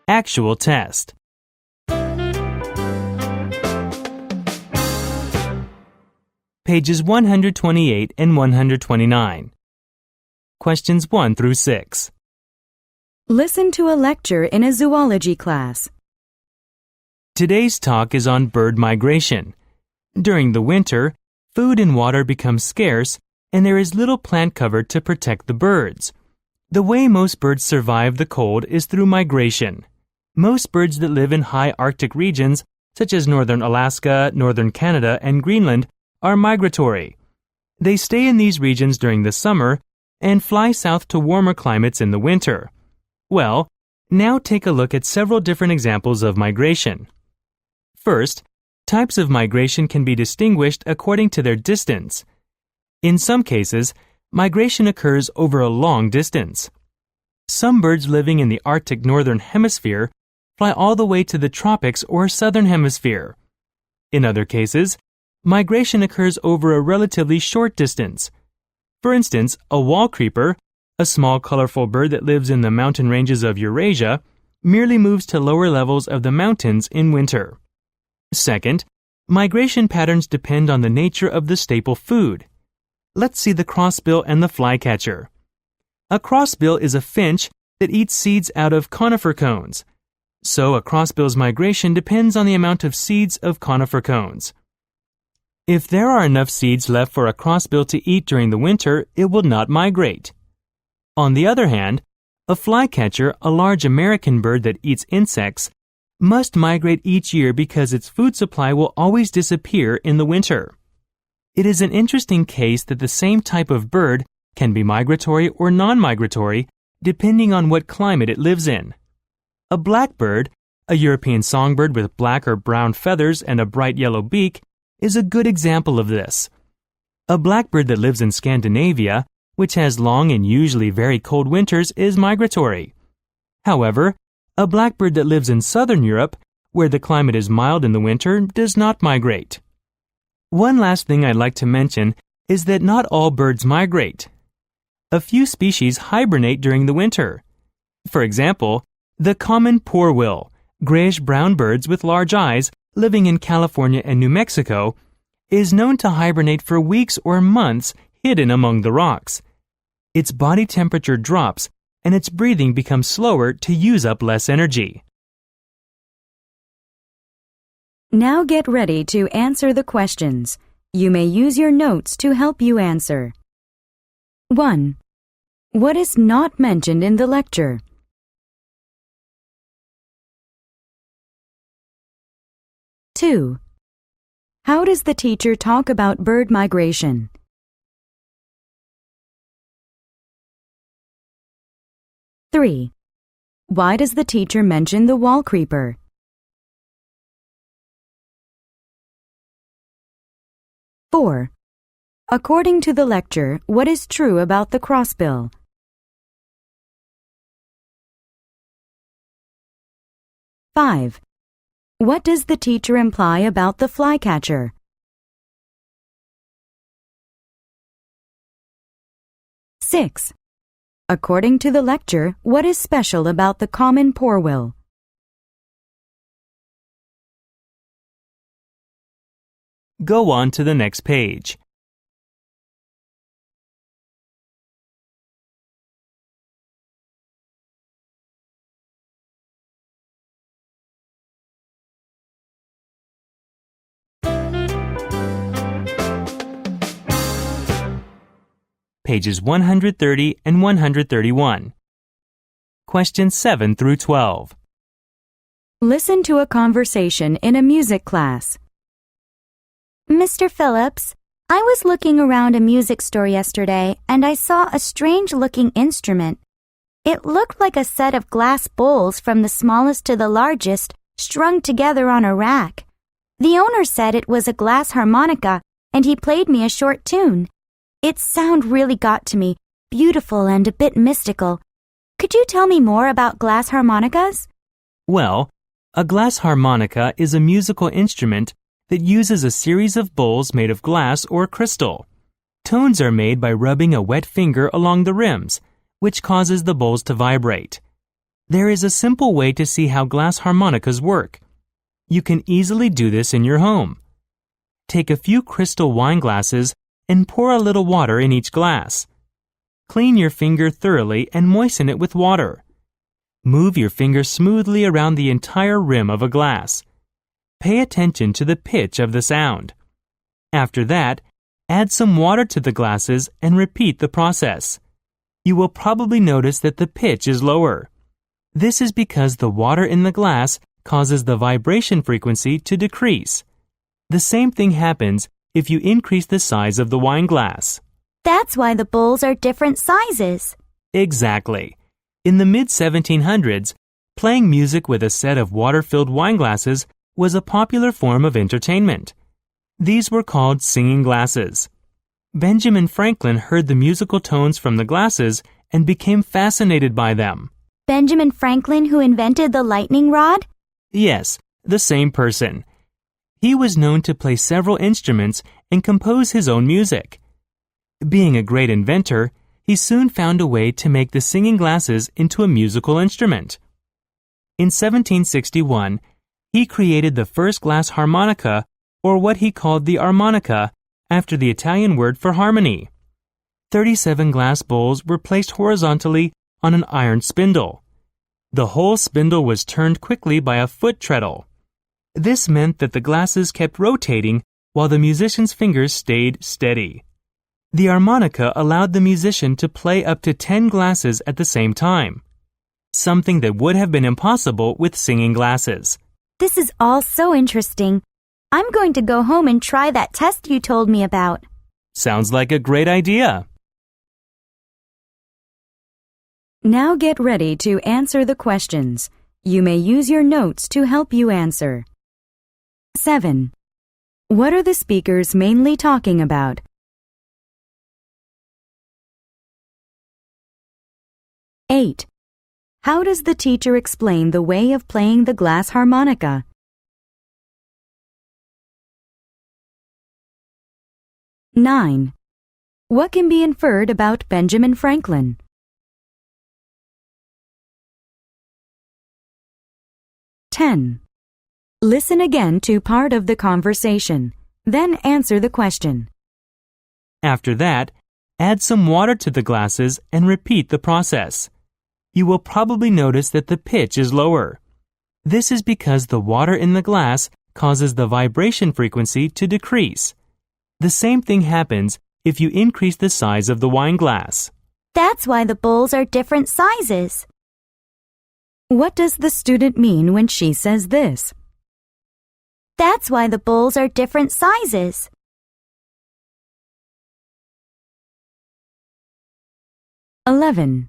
Actual test. Pages 128 and 129. Questions 1 through 6. Listen to a lecture in a zoology class. Today's talk is on bird migration. During the winter, food and water become scarce, and there is little plant cover to protect the birds. The way most birds survive the cold is through migration. Most birds that live in high Arctic regions, such as northern Alaska, northern Canada, and Greenland, are migratory. They stay in these regions during the summer and fly south to warmer climates in the winter. Well, now take a look at several different examples of migration. First, types of migration can be distinguished according to their distance. In some cases, migration occurs over a long distance. Some birds living in the Arctic northern hemisphere fly all the way to the tropics or southern hemisphere. In other cases, migration occurs over a relatively short distance. For instance, a wall creeper, a small colorful bird that lives in the mountain ranges of Eurasia, merely moves to lower levels of the mountains in winter. Second, migration patterns depend on the nature of the staple food. Let's see the crossbill and the flycatcher. A crossbill is a finch that eats seeds out of conifer cones. So a crossbill's migration depends on the amount of seeds of conifer cones. If there are enough seeds left for a crossbill to eat during the winter, it will not migrate. On the other hand, a flycatcher, a large American bird that eats insects, must migrate each year because its food supply will always disappear in the winter. It is an interesting case that the same type of bird can be migratory or non-migratory depending on what climate it lives in. A blackbird, a European songbird with black or brown feathers and a bright yellow beak, is a good example of this. A blackbird that lives in Scandinavia, which has long and usually very cold winters, is migratory. However, a blackbird that lives in southern Europe, where the climate is mild in the winter, does not migrate. One last thing I'd like to mention is that not all birds migrate. A few species hibernate during the winter. For example, the common poorwill, grayish-brown birds with large eyes, living in California and New Mexico, is known to hibernate for weeks or months hidden among the rocks. Its body temperature drops and its breathing becomes slower to use up less energy. Now get ready to answer the questions. You may use your notes to help you answer. 1. What is not mentioned in the lecture? 2. How does the teacher talk about bird migration? 3. Why does the teacher mention the wall creeper? 4. According to the lecture, what is true about the crossbill? 5. What does the teacher imply about the flycatcher? 6. According to the lecture, what is special about the common poorwill? Go on to the next page. Pages 130 and 131. Questions 7 through 12. Listen to a conversation in a music class. Mr. Phillips, I was looking around a music store yesterday and I saw a strange-looking instrument. It looked like a set of glass bowls from the smallest to the largest strung together on a rack. The owner said it was a glass harmonica and he played me a short tune. Its sound really got to me, beautiful and a bit mystical. Could you tell me more about glass harmonicas? Well, a glass harmonica is a musical instrument that uses a series of bowls made of glass or crystal. Tones are made by rubbing a wet finger along the rims, which causes the bowls to vibrate. There is a simple way to see how glass harmonicas work. You can easily do this in your home. Take a few crystal wine glasses and pour a little water in each glass. Clean your finger thoroughly and moisten it with water. Move your finger smoothly around the entire rim of a glass. Pay attention to the pitch of the sound. After that, add some water to the glasses and repeat the process. You will probably notice that the pitch is lower. This is because the water in the glass causes the vibration frequency to decrease. The same thing happens if you increase the size of the wine glass. That's why the bowls are different sizes. Exactly. In the mid-1700s, playing music with a set of water-filled wine glasses was a popular form of entertainment. These were called singing glasses. Benjamin Franklin heard the musical tones from the glasses and became fascinated by them. Benjamin Franklin, who invented the lightning rod? Yes, the same person. He was known to play several instruments and compose his own music. Being a great inventor, he soon found a way to make the singing glasses into a musical instrument. In 1761, he created the first glass harmonica, or what he called the armonica, after the Italian word for harmony. 37 glass bowls were placed horizontally on an iron spindle. The whole spindle was turned quickly by a foot treadle. This meant that the glasses kept rotating while the musician's fingers stayed steady. The armonica allowed the musician to play up to 10 glasses at the same time, something that would have been impossible with singing glasses. This is all so interesting. I'm going to go home and try that test you told me about. Sounds like a great idea. Now get ready to answer the questions. You may use your notes to help you answer. 7. What are the speakers mainly talking about? 8. How does the teacher explain the way of playing the glass harmonica? 9. What can be inferred about Benjamin Franklin? 10. Listen again to part of the conversation, then answer the question. After that, add some water to the glasses and repeat the process. You will probably notice that the pitch is lower. This is because the water in the glass causes the vibration frequency to decrease. The same thing happens if you increase the size of the wine glass. That's why the bowls are different sizes. What does the student mean when she says this? That's why the bowls are different sizes. 11.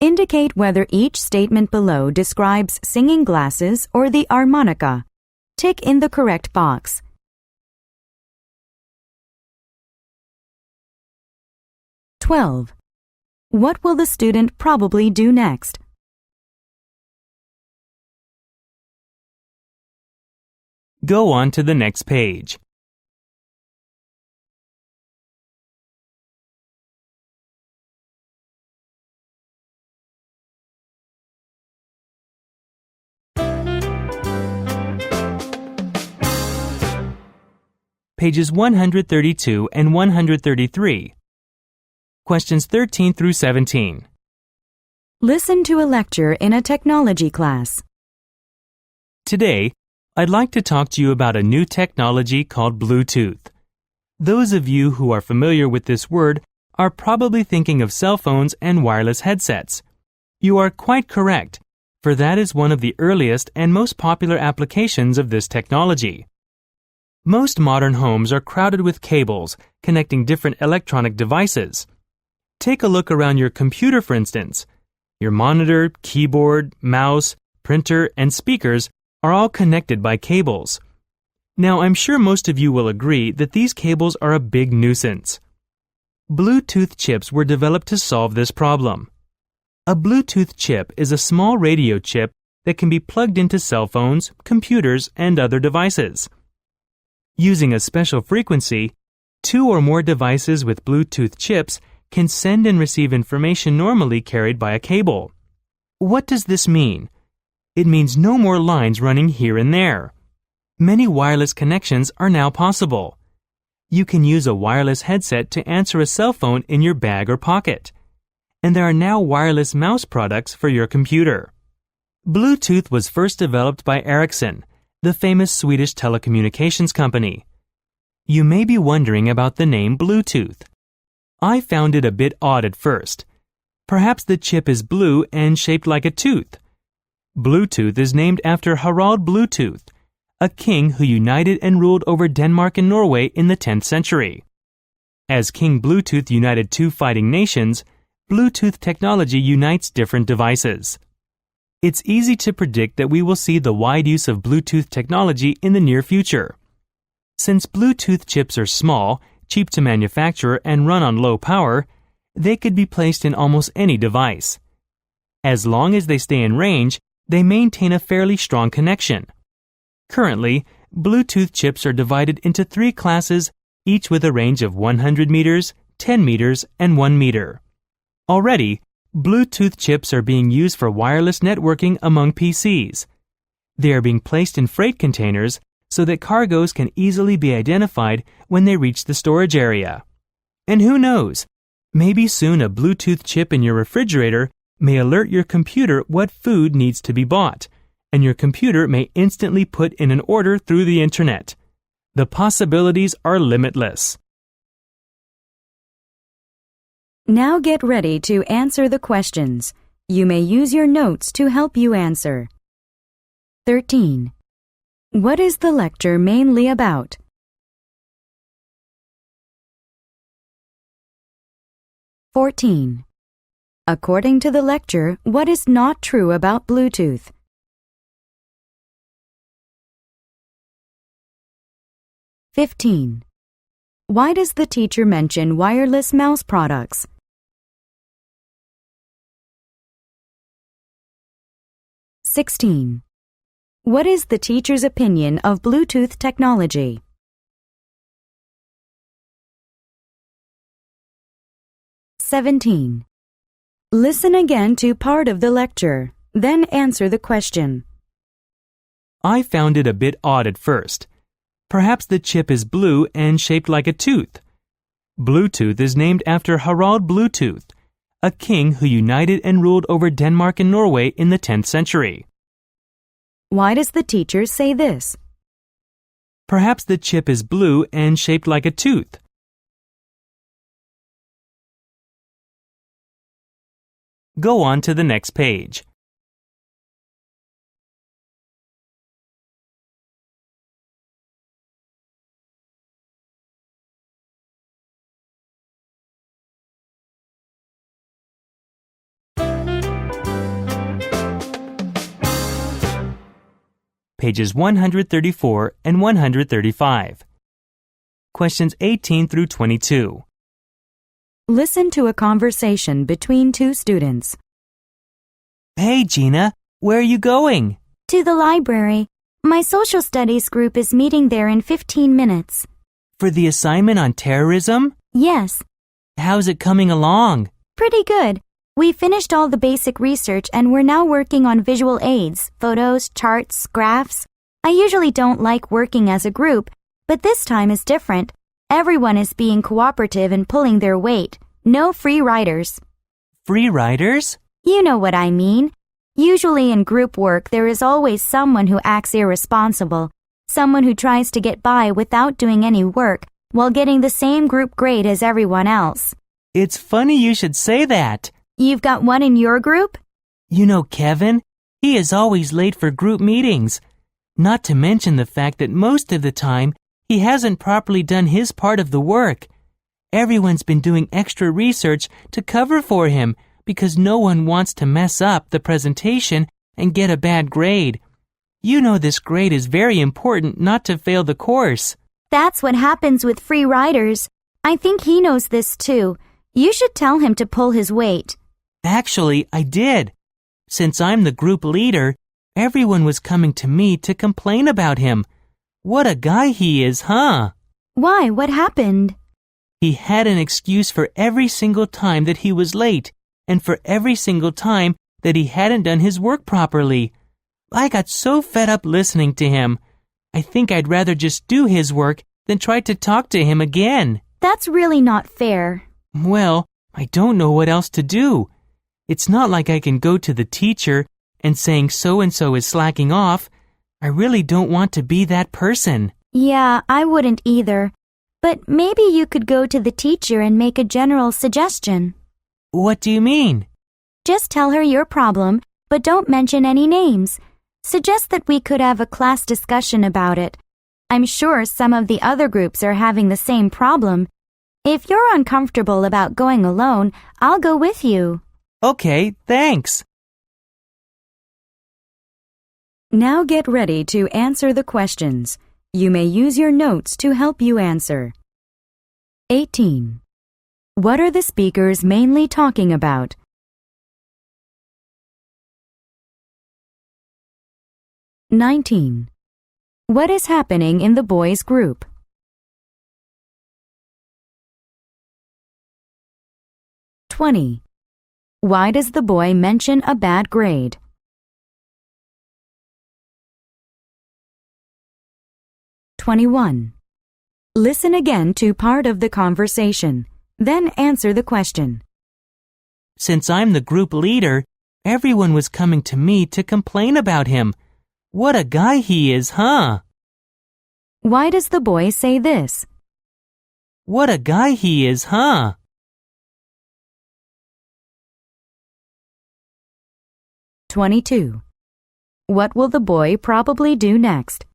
Indicate whether each statement below describes singing glasses or the armonica. Tick in the correct box. 12. What will the student probably do next? Go on to the next page. Pages 132 and 133. Questions 13 through 17. Listen to a lecture in a technology class. Today, I'd like to talk to you about a new technology called Bluetooth. Those of you who are familiar with this word are probably thinking of cell phones and wireless headsets. You are quite correct, for that is one of the earliest and most popular applications of this technology. Most modern homes are crowded with cables connecting different electronic devices. Take a look around your computer, for instance. Your monitor, keyboard, mouse, printer, and speakers are all connected by cables. Now, I'm sure most of you will agree that these cables are a big nuisance. Bluetooth chips were developed to solve this problem. A Bluetooth chip is a small radio chip that can be plugged into cell phones, computers, and other devices. Using a special frequency, 2 or more devices with Bluetooth chips can send and receive information normally carried by a cable. What does this mean? It means no more lines running here and there. Many wireless connections are now possible. You can use a wireless headset to answer a cell phone in your bag or pocket. And there are now wireless mouse products for your computer. Bluetooth was first developed by Ericsson, the famous Swedish telecommunications company. You may be wondering about the name Bluetooth. I found it a bit odd at first. Perhaps the chip is blue and shaped like a tooth. Bluetooth is named after Harald Bluetooth, a king who united and ruled over Denmark and Norway in the 10th century. As King Bluetooth united two fighting nations, Bluetooth technology unites different devices. It's easy to predict that we will see the wide use of Bluetooth technology in the near future. Since Bluetooth chips are small, cheap to manufacture, and run on low power, they could be placed in almost any device. As long as they stay in range, they maintain a fairly strong connection. Currently, Bluetooth chips are divided into 3 classes, each with a range of 100 meters, 10 meters, and 1 meter. Already, Bluetooth chips are being used for wireless networking among PCs. They are being placed in freight containers so that cargoes can easily be identified when they reach the storage area. And who knows, maybe soon a Bluetooth chip in your refrigerator may alert your computer what food needs to be bought, and your computer may instantly put in an order through the internet. The possibilities are limitless. Now get ready to answer the questions. You may use your notes to help you answer. 13. What is the lecture mainly about? 14. According to the lecture, what is not true about Bluetooth? 15. Why does the teacher mention wireless mouse products? 16. What is the teacher's opinion of Bluetooth technology? 17. Listen again to part of the lecture, then answer the question. I found it a bit odd at first. Perhaps the chip is blue and shaped like a tooth. Bluetooth is named after Harald Bluetooth, a king who united and ruled over Denmark and Norway in the 10th century. Why does the teacher say this? Perhaps the chip is blue and shaped like a tooth. Go on to the next page. Pages 134 and 135. Questions 18 through 22. Listen to a conversation between two students. Hey, Gina, where are you going? To the library. My social studies group is meeting there in 15 minutes. For the assignment on terrorism? Yes, How's it coming along? pretty good. We finished all the basic research and we're now working on visual aids, photos, charts, graphs. I usually don't like working as a group, but this time is different. Everyone is being cooperative and pulling their weight. No free riders. Free riders? You know what I mean. Usually in group work, there is always someone who acts irresponsible, someone who tries to get by without doing any work while getting the same group grade as everyone else. It's funny you should say that. You've got one in your group? You know Kevin? He is always late for group meetings. Not to mention the fact that most of the time, he hasn't properly done his part of the work. Everyone's been doing extra research to cover for him because no one wants to mess up the presentation and get a bad grade. You know this grade is very important not to fail the course. That's what happens with free riders. I think he knows this too. You should tell him to pull his weight. Actually, I did. Since I'm the group leader, everyone was coming to me to complain about him. What a guy he is, huh? Why? What happened? He had an excuse for every single time that he was late, and for every single time that he hadn't done his work properly. I got so fed up listening to him. I think I'd rather just do his work than try to talk to him again. That's really not fair. Well, I don't know what else to do. It's not like I can go to the teacher and saying so-and-so is slacking off. I really don't want to be that person. Yeah, I wouldn't either. But maybe you could go to the teacher and make a general suggestion. What do you mean? Just tell her your problem, but don't mention any names. Suggest that we could have a class discussion about it. I'm sure some of the other groups are having the same problem. If you're uncomfortable about going alone, I'll go with you. Okay, thanks. Now get ready to answer the questions. You may use your notes to help you answer. 18. What are the speakers mainly talking about? 19. What is happening in the boys' group? 20. Why does the boy mention a bad grade? 21. Listen again to part of the conversation, then answer the question. Since I'm the group leader, everyone was coming to me to complain about him. What a guy he is, huh? Why does the boy say this? What a guy he is, huh? 22. What will the boy probably do next?